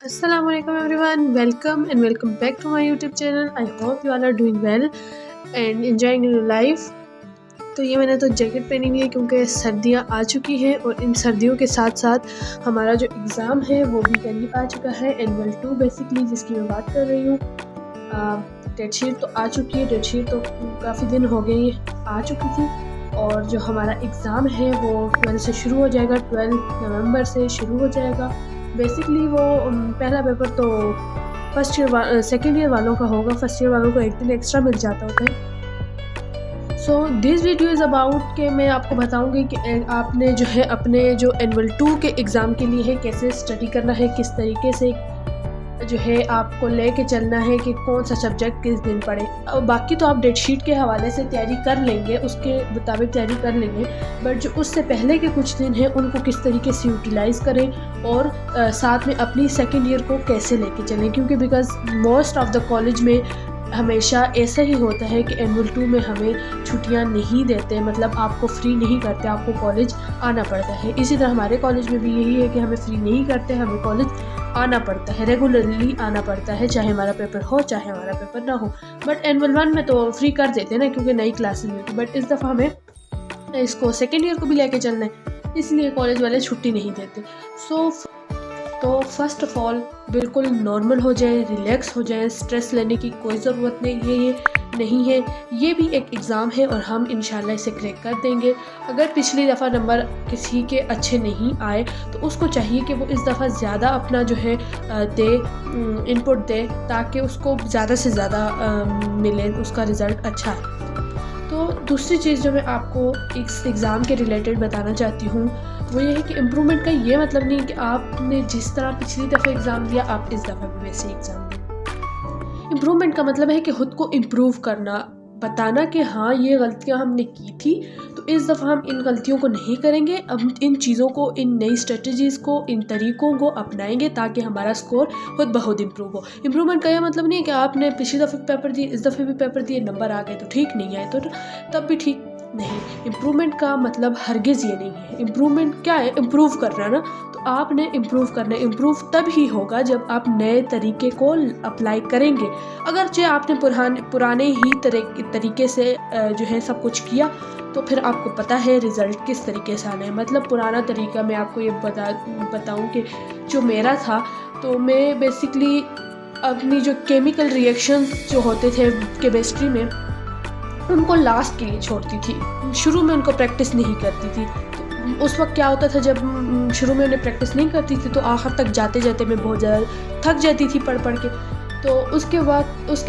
Assalamu alaikum everyone, welcome back to my YouTube channel. I hope you all are doing well and enjoying your life. तो ये मैंने तो jacket पहनी हुई है क्योंकि सर्दियाँ आ चुकी हैं और इन सर्दियों के साथ साथ हमारा जो एग्ज़ाम है वो भी करीब आ चुका है, एनुअल 2 बेसिकली जिसकी मैं बात कर रही हूँ। डेट शीट तो आ चुकी है, डेट शीट तो काफ़ी दिन हो गई आ चुकी थी और जो हमारा एग्ज़ाम है वो 12 से शुरू हो जाएगा, 12 नवंबर से शुरू हो जाएगा। बेसिकली वो पहला पेपर तो सेकेंड ईयर वालों का होगा, फर्स्ट ईयर वालों को एक दिन एक्स्ट्रा मिल जाता होता है। So this video is about कि मैं आपको बताऊंगी कि आपने जो है अपने जो एनुअल 2 के एग्ज़ाम के लिए है कैसे स्टडी करना है, किस तरीके से जो है आपको लेके चलना है कि कौन सा सब्जेक्ट किस दिन पढ़े। और बाकी तो आप डेट शीट के हवाले से तैयारी कर लेंगे, उसके मुताबिक तैयारी कर लेंगे, बट जो उससे पहले के कुछ दिन हैं उनको किस तरीके से यूटिलाइज़ करें और साथ में अपनी सेकेंड ईयर को कैसे लेके चलें, क्योंकि because most of the college में हमेशा ऐसा ही होता है कि एनुअल 2 में हमें छुट्टियां नहीं देते, मतलब आपको फ्री नहीं करते, आपको कॉलेज आना पड़ता है। इसी तरह हमारे कॉलेज में भी यही है कि हमें फ्री नहीं करते, हमें कॉलेज आना पड़ता है, रेगुलरली आना पड़ता है, चाहे हमारा पेपर हो चाहे हमारा पेपर ना हो। बट एनुअल 1 में तो फ्री कर देते हैं ना, क्योंकि नई क्लासेस में होती। बट इस दफ़ा हमें इसको सेकेंड ईयर को भी लेके चलना है, इसलिए कॉलेज वाले छुट्टी नहीं देते। तो फर्स्ट ऑफ ऑल बिल्कुल नॉर्मल हो जाए, रिलैक्स हो जाए, स्ट्रेस लेने की कोई ज़रूरत नहीं, ये नहीं है। ये भी एक एग्ज़ाम है और हम इंशाल्लाह इसे क्रैक कर देंगे। अगर पिछली दफ़ा नंबर किसी के अच्छे नहीं आए तो उसको चाहिए कि वो इस दफ़ा ज़्यादा अपना जो है इनपुट दे, ताकि उसको ज़्यादा से ज़्यादा मिले, उसका रिज़ल्ट अच्छा है। तो दूसरी चीज़ जो मैं आपको इस एग्ज़ाम के रिलेटेड बताना चाहती हूँ वो ये है कि इम्प्रूवमेंट का ये मतलब नहीं कि आपने जिस तरह पिछली दफ़ा एग्ज़ाम दिया आप इस दफ़ा भी वैसे एग्ज़ाम दें। इम्प्रूवमेंट का मतलब है कि ख़ुद को इम्प्रूव करना, बताना कि हाँ ये गलतियाँ हमने की थी तो इस दफ़ा हम इन गलतियों को नहीं करेंगे, अब इन चीज़ों को, इन नई स्ट्रेटजीज़ को, इन तरीक़ों को अपनाएंगे ताकि हमारा स्कोर खुद ब खुद इम्प्रूव हो। इम्प्रूवमेंट का यह मतलब नहीं है कि आपने पिछली दफ़े पेपर दिए, इस दफ़े भी पेपर दिए, नंबर आ गए तो ठीक, नहीं आए तो तब भी ठीक नहीं। इम्प्रूवमेंट का मतलब हरगिज़ ये नहीं है। इम्प्रूवमेंट क्या है? इम्प्रूव करना ना, तो आपने इम्प्रूव करना है। इम्प्रूव तब ही होगा जब आप नए तरीके को अप्लाई करेंगे। अगरचे आपने पुराने ही तरीके से जो है सब कुछ किया तो फिर आपको पता है रिज़ल्ट किस तरीके से आना है। मतलब पुराना तरीका मैं आपको ये बताऊं कि जो मेरा था, तो मैं बेसिकली अपनी जो केमिकल रिएक्शंस जो होते थे केमिस्ट्री में उनको लास्ट के लिए छोड़ती थी, शुरू में उनको प्रैक्टिस नहीं करती थी। तो उस वक्त क्या होता था, जब शुरू में उन्हें प्रैक्टिस नहीं करती थी तो आखिर तक जाते जाते मैं बहुत ज़्यादा थक जाती थी पढ़ के। तो उसके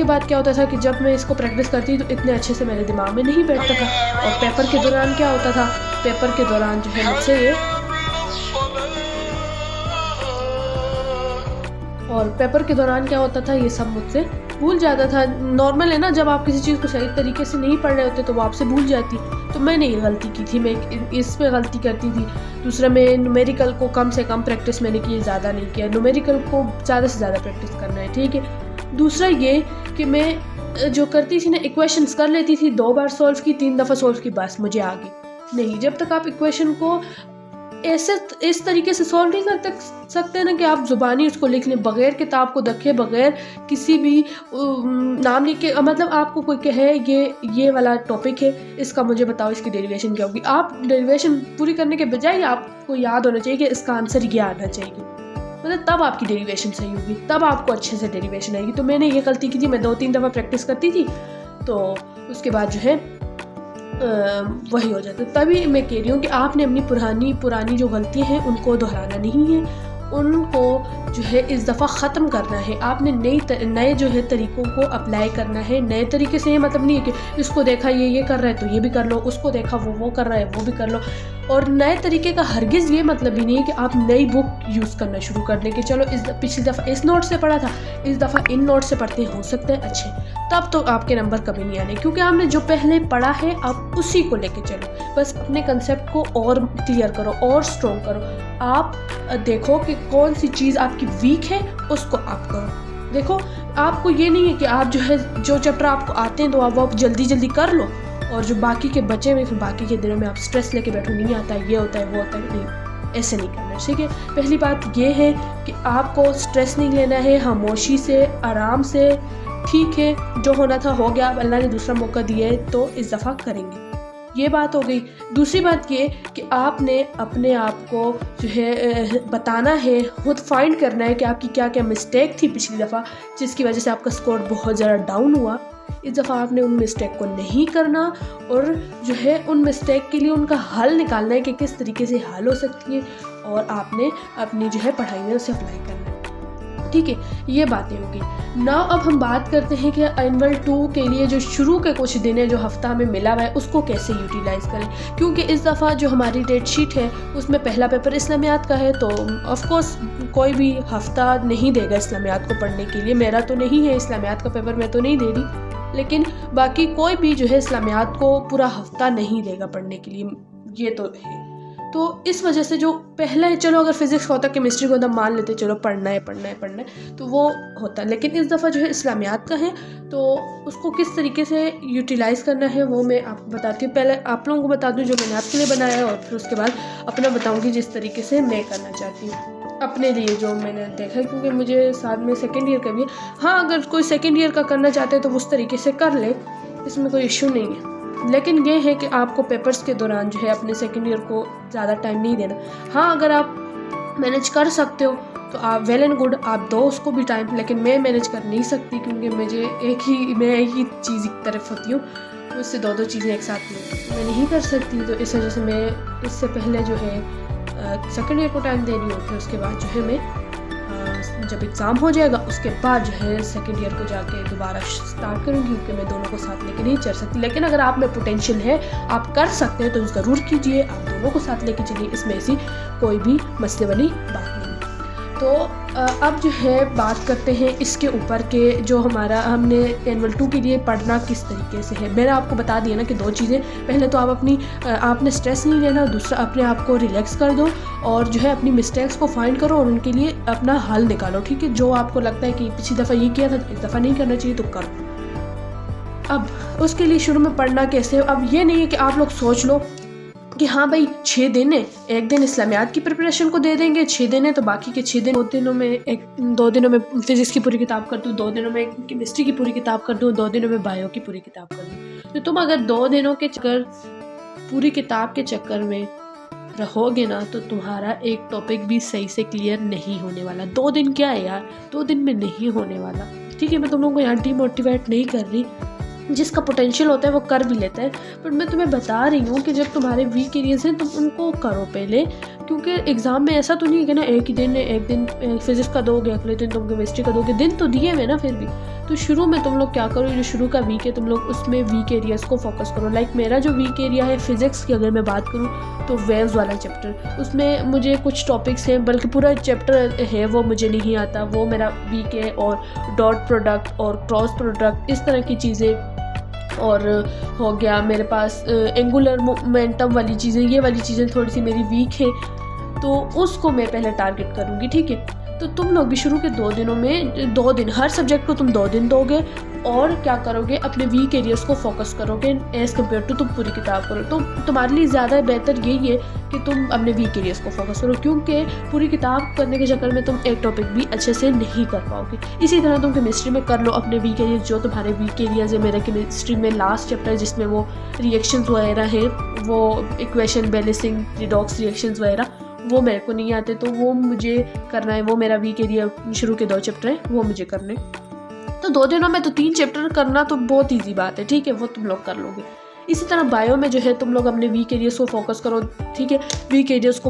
बाद क्या होता था कि जब मैं इसको प्रैक्टिस करती तो इतने अच्छे से मेरे दिमाग में नहीं बैठता था। और पेपर के दौरान क्या होता था, पेपर के दौरान जो है मुझसे ये सब मुझसे भूल जाता था। नॉर्मल है ना, जब आप किसी चीज़ को सही तरीके से नहीं पढ़ रहे होते तो वो आपसे भूल जाती। तो मैंने ये गलती की थी, मैं इसमें गलती करती थी। दूसरा, मैं न्यूमेरिकल को कम से कम प्रैक्टिस मैंने की, ज़्यादा नहीं किया। न्यूमेरिकल को ज़्यादा से ज़्यादा प्रैक्टिस करना है, ठीक है। दूसरा ये कि मैं जो करती थी ना, इक्वेशंस कर लेती थी, 2 बार सॉल्व की, 3 दफ़ा सॉल्व की, बस मुझे आ गई। नहीं, जब तक आप इक्वेशन को इस तरीके से सॉल्व नहीं कर सकते ना कि आप ज़ुबानी उसको लिख लें, बग़ैर किताब को देखे, बग़ैर किसी भी नाम लिख के, मतलब आपको कोई कहे ये वाला टॉपिक है, इसका मुझे बताओ इसकी डेरिवेशन क्या होगी, आप डेरिवेशन पूरी करने के बजाय आपको याद होना चाहिए कि इसका आंसर ये आना चाहिए, मतलब तब आपकी डेरिवेशन सही होगी, तब आपको अच्छे से डेरिवेशन आएगी। तो मैंने ये गलती की थी, मैं 2-3 दफ़ा प्रैक्टिस करती थी तो उसके बाद जो है वही हो जाता। तभी मैं कह रही हूँ कि आपने अपनी पुरानी जो गलतियाँ हैं उनको दोहराना नहीं है, उनको जो है इस दफ़ा ख़त्म करना है। आपने नए जो है तरीक़ों को अप्लाई करना है। नए तरीके से ये मतलब नहीं है कि इसको देखा ये कर रहा है तो ये भी कर लो, उसको देखा वो कर रहा है वो भी कर लो। और नए तरीके का हरगिज़ ये मतलब ही नहीं है कि आप नई बुक यूज़ करना शुरू कर दें कि चलो पिछली दफ़ा इस नोट से पढ़ा था, इस दफ़ा इन नोट से पढ़ते हो सकते हैं अच्छे, तब तो आपके नंबर कभी नहीं आने, क्योंकि आपने जो पहले पढ़ा है आप उसी को लेके चलो। बस अपने कंसेप्ट को और क्लियर करो और स्ट्रॉन्ग करो। आप देखो कि कौन सी चीज़ आपकी वीक है, उसको आप करो। देखो, आपको ये नहीं है कि आप जो है जो चैप्टर आपको आते हैं तो आप जल्दी कर लो, और जो बाकी के बचे हुए फिर बाकी के दिनों में आप स्ट्रेस लेके बैठो, नहीं आता है, ये होता है वो होता है। नहीं, ऐसे नहीं करना है, ठीक है। पहली बात ये है कि आपको स्ट्रेस नहीं लेना है, खामोशी से, आराम से, ठीक है जो होना था हो गया, अब अल्लाह ने दूसरा मौका दिया है तो इस दफ़ा करेंगे, ये बात हो गई। दूसरी बात ये कि आपने अपने आप को जो है बताना है, खुद फाइंड करना है कि आपकी क्या क्या मिस्टेक थी पिछली दफ़ा जिसकी वजह से आपका स्कोर बहुत ज़्यादा डाउन हुआ। इस दफ़ा आपने उन मिस्टेक को नहीं करना और जो है उन मिस्टेक के लिए उनका हल निकालना है कि किस तरीके से हल हो सकती है, और आपने अपनी जो है पढ़ाई में उसे अप्लाई करना है, ठीक है। ये बातें होंगी। नाउ अब हम बात करते हैं कि एनुअल 2 के लिए जो शुरू के कुछ दिन है, जो हफ्ता हमें मिला हुआ है, उसको कैसे यूटिलाइज़ करें, क्योंकि इस दफ़ा जो हमारी डेट शीट है उसमें पहला पेपर इस्लामियात का है, तो ऑफ कोर्स कोई भी हफ्ता नहीं देगा इस्लामियात को पढ़ने के लिए। मेरा तो नहीं है इस्लामियात का पेपर, मैं तो नहीं दे रही, लेकिन बाकी कोई भी जो है इस्लामियात को पूरा हफ्ता नहीं देगा पढ़ने के लिए, ये तो है। तो इस वजह से जो पहला है, चलो अगर फिज़िक्स होता, केमिस्ट्री को होता, मान लेते चलो पढ़ना है तो वो होता, लेकिन इस दफ़ा जो है इस्लामियात का है, तो उसको किस तरीके से यूटिलाइज़ करना है वो मैं आपको बताती हूँ। पहले आप लोगों को बता दूँ जो मैंने आपके लिए बनाया है, और फिर उसके बाद अपना बताऊँगी जिस तरीके से मैं करना चाहती हूँ अपने लिए, जो मैंने देखा है, क्योंकि मुझे साथ में सेकेंड ईयर का भी है। हाँ, अगर कोई सेकेंड ईयर का करना चाहते हैं तो उस तरीके से कर ले, इसमें कोई इशू नहीं है, लेकिन ये है कि आपको पेपर्स के दौरान जो है अपने सेकेंड ईयर को ज़्यादा टाइम नहीं देना। हाँ, अगर आप मैनेज कर सकते हो तो आप वेल एंड गुड, आप दो उसको भी टाइम, लेकिन मैं मैनेज कर नहीं सकती क्योंकि मैं एक ही चीज़ की तरफ होती हूँ, मुझसे दो चीज़ें एक साथ मैं नहीं कर सकती, तो इस वजह से मैं इससे पहले जो है सेकेंड ईयर को टाइम दे रही हूँ, फिर उसके बाद जो है मैं जब एग्ज़ाम हो जाएगा उसके बाद जो है सेकेंड ईयर को जाके दोबारा स्टार्ट करूँगी, क्योंकि मैं दोनों को साथ लेके नहीं चल सकती। लेकिन अगर आप में पोटेंशियल है, आप कर सकते हैं, तो ज़रूर कीजिए, आप दोनों को साथ लेके चलिए, इसमें ऐसी कोई भी मसले वाली बात नहीं। तो अब जो है बात करते हैं इसके ऊपर के जो हमारा हमने एनुअल 2 के लिए पढ़ना किस तरीके से है। मैंने आपको बता दिया ना कि दो चीज़ें, पहले तो आपने स्ट्रेस नहीं लेना, दूसरा अपने आप को रिलैक्स कर दो और जो है अपनी मिस्टेक्स को फाइंड करो और उनके लिए अपना हल निकालो, ठीक है। जो आपको लगता है कि पिछली दफ़ा ये किया था इस दफ़ा नहीं करना चाहिए तो करो। अब उसके लिए शुरू में पढ़ना कैसे, अब ये नहीं है कि आप लोग सोच लो कि हाँ भाई 6 दिन है, एक दिन इस्लामियात की प्रिपरेशन को दे देंगे, 6 दिन है तो बाकी के 6 दिन 2 दिनों में फिज़िक्स की पूरी किताब कर दूँ, 2 दिनों में केमिस्ट्री की पूरी किताब कर दूँ, 2 दिनों में बायो की पूरी किताब कर दूँ। तो तुम अगर 2 दिनों के चक्कर पूरी किताब के चक्कर में रहोगे ना, तो तुम्हारा एक टॉपिक भी सही से क्लियर नहीं होने वाला। 2 दिन क्या है यार, 2 दिन में नहीं होने वाला, ठीक है। मैं तुम लोगों को यहाँ डीमोटिवेट नहीं कर रही, जिसका पोटेंशियल होता है वो कर भी लेता है, बट मैं तुम्हें बता रही हूँ कि जब तुम्हारे वीक एरियाज हैं तुम उनको करो पहले, क्योंकि एग्ज़ाम में ऐसा तो नहीं है कि ना एक दिन फिज़िक्स का दोगे, अगले दिन तुम केमिस्ट्री का दोगे, दिन तो दिए हुए ना फिर भी। तो शुरू में तुम लोग क्या करो, जो शुरू का वीक है तुम लोग उसमें वीक एरियाज़ को फोकस करो। लाइक मेरा जो वीक एरिया है फिज़िक्स की अगर मैं बात करूँ तो वेव्स वाला चैप्टर, उसमें मुझे कुछ टॉपिक्स हैं, बल्कि पूरा चैप्टर है वो मुझे नहीं आता, वो मेरा वीक है। और डॉट प्रोडक्ट और क्रॉस प्रोडक्ट इस तरह की चीज़ें, और हो गया मेरे पास एंगुलर मोमेंटम वाली चीज़ें, ये वाली चीज़ें थोड़ी सी मेरी वीक है, तो उसको मैं पहले टारगेट करूँगी, ठीक है। तो तुम लोग भी शुरू के 2 दिनों में 2 दिन हर सब्जेक्ट को तुम 2 दिन दोगे, और क्या करोगे अपने वीक एरियाज़ को फोकस करोगे एज़ कम्पेयर टू तुम पूरी किताब करो। तो तुम्हारे लिए ज़्यादा बेहतर यही है कि तुम अपने वीक एरियाज़ को फोकस करो, क्योंकि पूरी किताब करने के चक्कर में तुम एक टॉपिक भी अच्छे से नहीं कर पाओगे। इसी तरह तुम केमिस्ट्री में कर लो अपने वीक एरियाज़, जो तुम्हारे वीक एरियाज़ है। मेरा केमिस्ट्री में लास्ट चैप्टर है जिसमें वो रिएक्शंस वगैरह है, वो इक्वेशन बैलेंसिंग रिडॉक्स रिएक्शंस वगैरह, वो मेरे को नहीं आते, तो वो मुझे करना है। वो मेरा वीक एरिया शुरू के 2 चैप्टर हैं, वो मुझे करने। तो 2 दिनों में तो 3 चैप्टर करना तो बहुत ईजी बात है, ठीक है, वो तुम लोग कर लोगे। इसी तरह बायो में जो है तुम लोग अपने वीक एरियाज़ को फोकस करो, ठीक है। वीक एरियाज़ को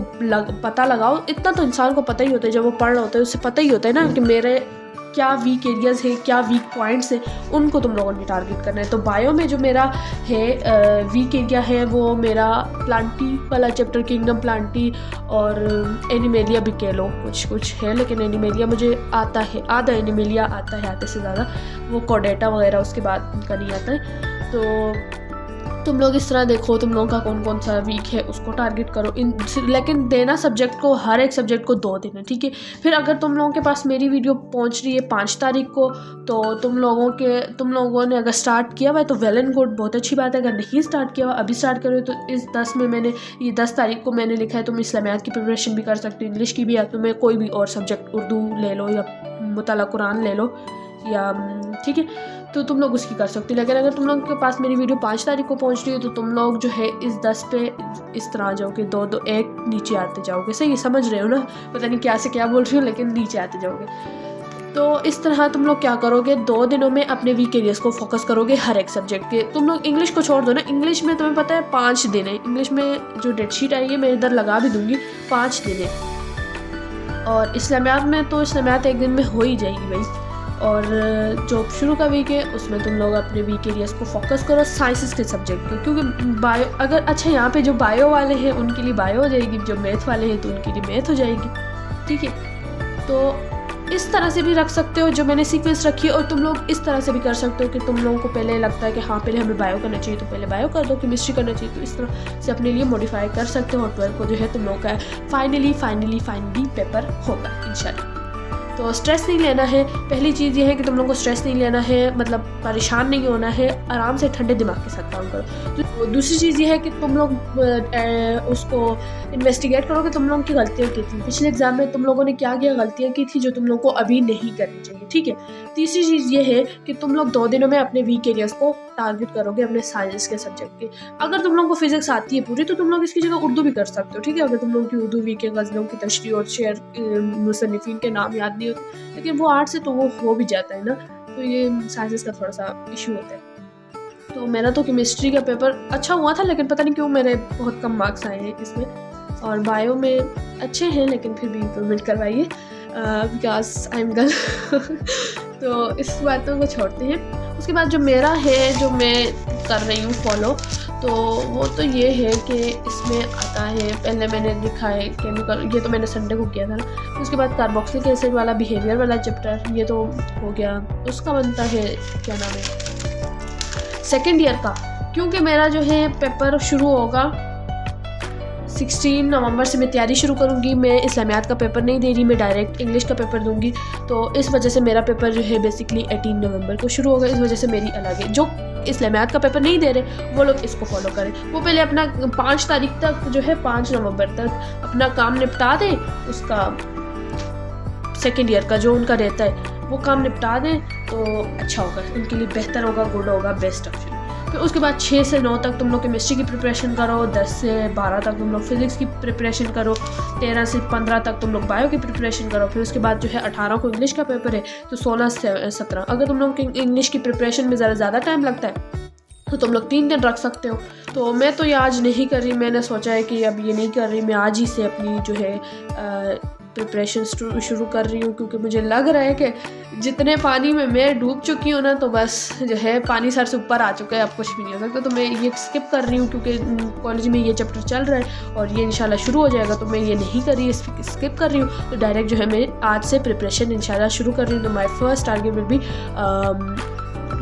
पता लगाओ, इतना तो इंसान को पता ही होता है, जब वो पढ़ रहा होता है उससे पता ही होता है ना कि मेरे क्या वीक एरियाज़ है, क्या वीक पॉइंट्स हैं, उनको तुम लोगों ने टारगेट करना है। तो बायो में जो मेरा है वीक एरिया है वो मेरा प्लांटी वाला चैप्टर, किंगडम प्लांटी और एनिमेलिया भी कह लो, कुछ है, लेकिन एनिमेलिया मुझे आता है, आधा एनिमेलिया आता है, आधे से ज़्यादा। वो कोडेटा वगैरह उसके बाद उनका नहीं आता है। तो तुम लोग इस तरह देखो तुम लोगों का कौन कौन सा वीक है उसको टारगेट करो लेकिन देना सब्जेक्ट को, हर एक सब्जेक्ट को 2 दिन है, ठीक है। फिर अगर तुम लोगों के पास मेरी वीडियो पहुंच रही है 5 तारीख को, तो तुम लोगों ने अगर स्टार्ट किया हुआ है तो वेल एंड गुड, बहुत अच्छी बात है। अगर नहीं स्टार्ट किया हुआ, अभी स्टार्ट करो, तो इस 10 में मैंने ये 10 तारीख को मैंने लिखा है तुम इस्लामियात की प्रिपरेशन भी कर सकते हो, इंग्लिश की भी, या तुम्हें कोई भी और सब्जेक्ट, उर्दू ले लो या मुताला कुरान ले लो, या ठीक है, तो तुम लोग उसकी कर सकते हो। लेकिन अगर तुम लोग के पास मेरी वीडियो 5 तारीख को पहुंच रही है तो तुम लोग जो है इस 10 पे इस तरह जाओगे, 2 1 नीचे आते जाओगे। सही समझ रहे हो ना, पता नहीं क्या से क्या बोल रही हूँ, लेकिन नीचे आते जाओगे। तो इस तरह तुम लोग क्या करोगे, 2 दिनों में अपने वीक एरियाज को फोकस करोगे हर एक सब्जेक्ट के। तुम लोग इंग्लिश को छोड़ दो ना, इंग्लिश में तुम्हें पता है 5 दिन है, इंग्लिश में जो डेट शीट आई है मैं इधर लगा भी दूंगी, 5 दिन है। और इस्लामियात में तो इस्लामियात 1 दिन में हो ही जाएगी भाई। और जो शुरू का वीक है उसमें तुम लोग अपने वीक एरियाज को फोकस करो साइंसेस के सब्जेक्ट पे, क्योंकि बायो अगर अच्छा यहाँ पे जो बायो वाले हैं उनके लिए बायो हो जाएगी, जो मैथ वाले हैं तो उनके लिए मैथ हो जाएगी, ठीक है। तो इस तरह से भी रख सकते हो जो मैंने सीक्वेंस रखी है, और तुम लोग इस तरह से भी कर सकते हो कि तुम लोगों को पहले लगता है कि हाँ पहले हमें बायो करना चाहिए तो पहले बायो कर दो, केमिस्ट्री करना चाहिए तो इस तरह से अपने लिए मॉडिफाई कर सकते हो। और 12 को जो है तुम लोगों का फाइनली पेपर होगा इंशाल्लाह। तो स्ट्रेस नहीं लेना है, पहली चीज़ ये है कि तुम लोगों को स्ट्रेस नहीं लेना है, मतलब परेशान नहीं होना है, आराम से ठंडे दिमाग के साथ काम करो। तो दूसरी चीज़ ये है कि तुम लोग उसको इन्वेस्टिगेट करो कि तुम लोगों की गलतियाँ की थी, पिछले एग्जाम में तुम लोगों ने क्या क्या गलतियाँ की थी जो तुम लोगों को अभी नहीं करनी चाहिए, ठीक है। तीसरी चीज़ ये है कि तुम लोग 2 दिनों में अपने वीक एरियाज को टारगेट करोगे अपने साइंस के सब्जेक्ट के। अगर तुम लोगों को फिजिक्स आती है पूरी तो तुम लोग इसकी जगह उर्दू भी कर सकते हो, ठीक है। अगर तुम लोगों की उर्दू वीक है, गज़लों की तशरीह और शेर मुसन्निफीन के नाम याद नहीं होते, लेकिन वो आर्ट से तो वो हो भी जाता है ना, तो ये साइंसेस का थोड़ा सा इशू होता है। तो मेरा तो केमिस्ट्री का पेपर अच्छा हुआ था, लेकिन पता नहीं क्यों मेरे बहुत कम मार्क्स आए हैं इसमें, और बायो में अच्छे हैं लेकिन फिर भी इम्प्रूवमेंट करवाइए बिकॉज आई एम गर्ल। तो इस बातों को छोड़ते हैं। उसके बाद जो मेरा है, जो मैं कर रही हूँ फॉलो, तो वो तो ये है कि इसमें आता है, पहले मैंने लिखा है केमिकल, ये तो मैंने संडे को किया था ना। उसके बाद कार्बोक्सिलिक एसिड वाला बिहेवियर वाला चैप्टर, ये तो हो गया। उसका बनता है क्या नाम है, सेकेंड ईयर का, क्योंकि मेरा जो है पेपर शुरू होगा 16 नवंबर से मैं तैयारी शुरू करूँगी। मैं इस्लामियात का पेपर नहीं दे रही, मैं डायरेक्ट इंग्लिश का पेपर दूंगी। तो इस वजह से मेरा पेपर जो है बेसिकली 18 नवंबर को शुरू होगा, इस वजह से मेरी अलग है। जो इस्लामियात का पेपर नहीं दे रहे वो लोग इसको फॉलो करें, वो पहले अपना 5 तारीख तक जो है 5 नवंबर तक अपना काम निपटा दें, उसका सेकेंड ईयर का जो उनका रहता है वो काम निपटा दें तो अच्छा होगा, उनके लिए बेहतर होगा, गुड होगा, बेस्ट ऑप्शन। फिर उसके बाद 6 से 9 तक तुम लोग केमिस्ट्री की प्रिपरेशन करो, 10 से 12 तक तुम लोग फिजिक्स की प्रिपरेशन करो, 13 से 15 तक तुम लोग बायो की प्रिपरेशन करो। फिर उसके बाद जो है 18 को इंग्लिश का पेपर है, तो 16 से 17। अगर तुम लोग इंग्लिश की प्रिपरेशन में ज़्यादा टाइम लगता है तो तुम लोग 3 दिन रख सकते हो। तो मैं तो ये आज नहीं कर रही, मैंने सोचा है कि अब ये नहीं कर रही, मैं आज ही से अपनी जो है प्रिपरेशन शुरू कर रही हूँ, क्योंकि मुझे लग रहा है कि जितने पानी में मैं डूब चुकी हूँ ना, तो बस जो है पानी सर से ऊपर आ चुका है, अब कुछ भी नहीं हो सकता। तो मैं ये स्किप कर रही हूँ क्योंकि कॉलेज में ये चैप्टर चल रहा है और ये इंशाल्लाह शुरू हो जाएगा, तो मैं ये नहीं कर रही, स्किप कर रही हूँ। तो डायरेक्ट जो है मैं आज से प्रिपरेशन इंशाल्लाह शुरू कर रही हूँ। तो my first target will be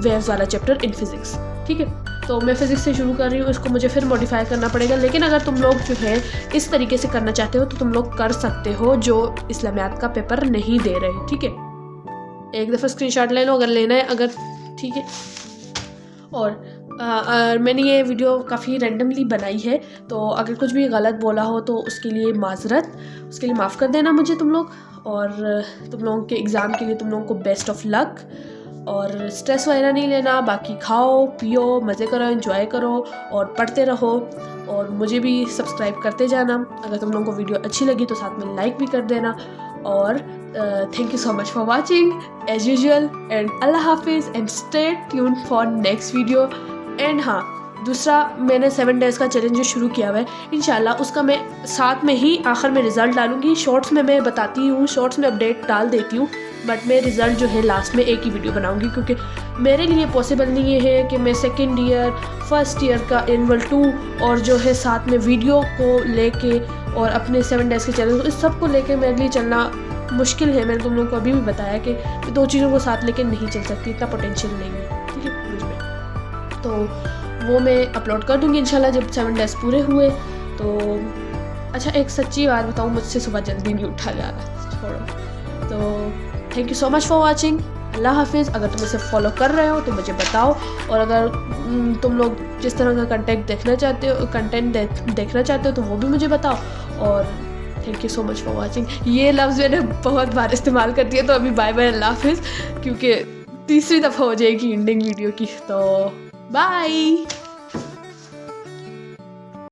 waves वाला चैप्टर इन फिजिक्स, ठीक है। तो मैं फिज़िक्स से शुरू कर रही हूँ, इसको मुझे फिर मॉडिफाई करना पड़ेगा। लेकिन अगर तुम लोग जो है इस तरीके से करना चाहते हो तो तुम लोग कर सकते हो, जो इस्लामियात का पेपर नहीं दे रहे, ठीक है। एक दफ़ा स्क्रीनशॉट ले लो अगर लेना है, अगर ठीक है। और मैंने ये वीडियो काफ़ी रैंडमली बनाई है, तो अगर कुछ भी गलत बोला हो तो उसके लिए माजरत, उसके लिए माफ़ कर देना मुझे तुम लोग। और तुम लोगों के एग्ज़ाम के लिए तुम लोगों को बेस्ट ऑफ लक, और स्ट्रेस वगैरह नहीं लेना, बाकी खाओ पियो, मज़े करो, एंजॉय करो और पढ़ते रहो। और मुझे भी सब्सक्राइब करते जाना। अगर तुम लोगों को वीडियो अच्छी लगी तो साथ में लाइक भी कर देना। और thank you so much for watching as usual, and अल्लाह हाफिज़, and stay tune for next video. And हाँ, दूसरा मैंने 7 डेज़ का चैलेंज जो शुरू किया हुआ है, इंशाल्लाह उसका मैं साथ में ही आखिर में रिज़ल्ट डालूंगी। शॉर्ट्स में मैं बताती हूँ, शॉर्ट्स में अपडेट डाल देती हूँ, बट मैं रिज़ल्ट जो है लास्ट में एक ही वीडियो बनाऊंगी, क्योंकि मेरे लिए पॉसिबल नहीं है कि मैं सेकेंड ईयर, फर्स्ट ईयर का एनुअल 2 और जो है साथ में वीडियो को लेके और अपने 7 डेज़ के चैलेंज, इस सब को लेके मेरे लिए चलना मुश्किल है। मैंने तुम लोगों को अभी भी बताया कि 2 चीज़ों को साथ लेके नहीं चल सकती, इतना पोटेंशियल नहीं है, ठीक है मुझ में। तो वो मैं अपलोड कर दूँगी इंशाल्लाह जब 7 डेज़ पूरे हुए। तो अच्छा एक सच्ची बात बताऊँ, मुझसे सुबह जल्दी नहीं उठा जा रहा, छोड़ो। तो thank you so much for watching. अल्लाह हाफिज़। अगर तुम इसे फॉलो कर रहे हो तो मुझे बताओ, और अगर तुम लोग जिस तरह का कंटेंट देखना चाहते हो तो वो भी मुझे बताओ। और thank you so much for watching. ये लफ्ज़ मैंने बहुत बार इस्तेमाल कर दिया, तो अभी बाय बाय, अल्लाह हाफिज़, क्योंकि तीसरी दफ़ा हो जाएगी एंडिंग वीडियो की। तो बाय।